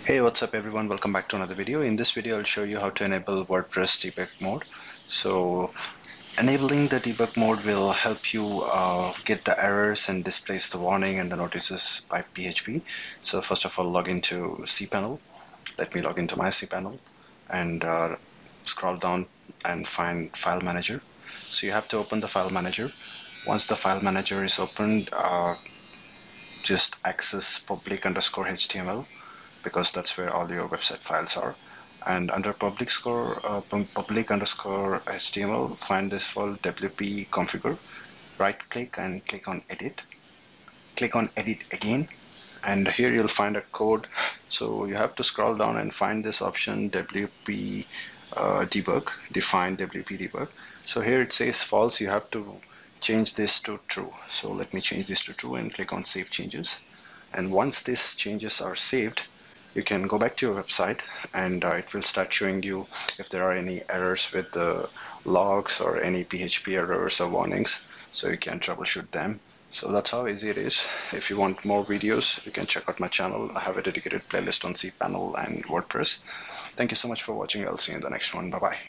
Hey, what's up everyone? Welcome back to another video. In this video, I'll show you how to enable WordPress debug mode. So enabling the debug mode will help you get the errors and displays the warning and the notices by PHP. So first of all, log into cPanel. Let me log into my cPanel and scroll down and find File Manager. So you have to open the File Manager. Once the File Manager is opened, just access public_HTML because that's where all your website files are. And under public_HTML, find this file wp-config. Right click and click on edit. Click on edit again, and here you'll find a code. So you have to scroll down and find this option wp debug, define wp debug. So here it says false. You have to change this to true. So let me change this to true and click on save changes. And once these changes are saved, you can go back to your website and it will start showing you if there are any errors with the logs or any PHP errors or warnings, so you can troubleshoot them. So that's how easy it is. If you want more videos, you can check out my channel. I have a dedicated playlist on cPanel and WordPress. Thank you so much for watching. I'll see you in the next one. Bye bye.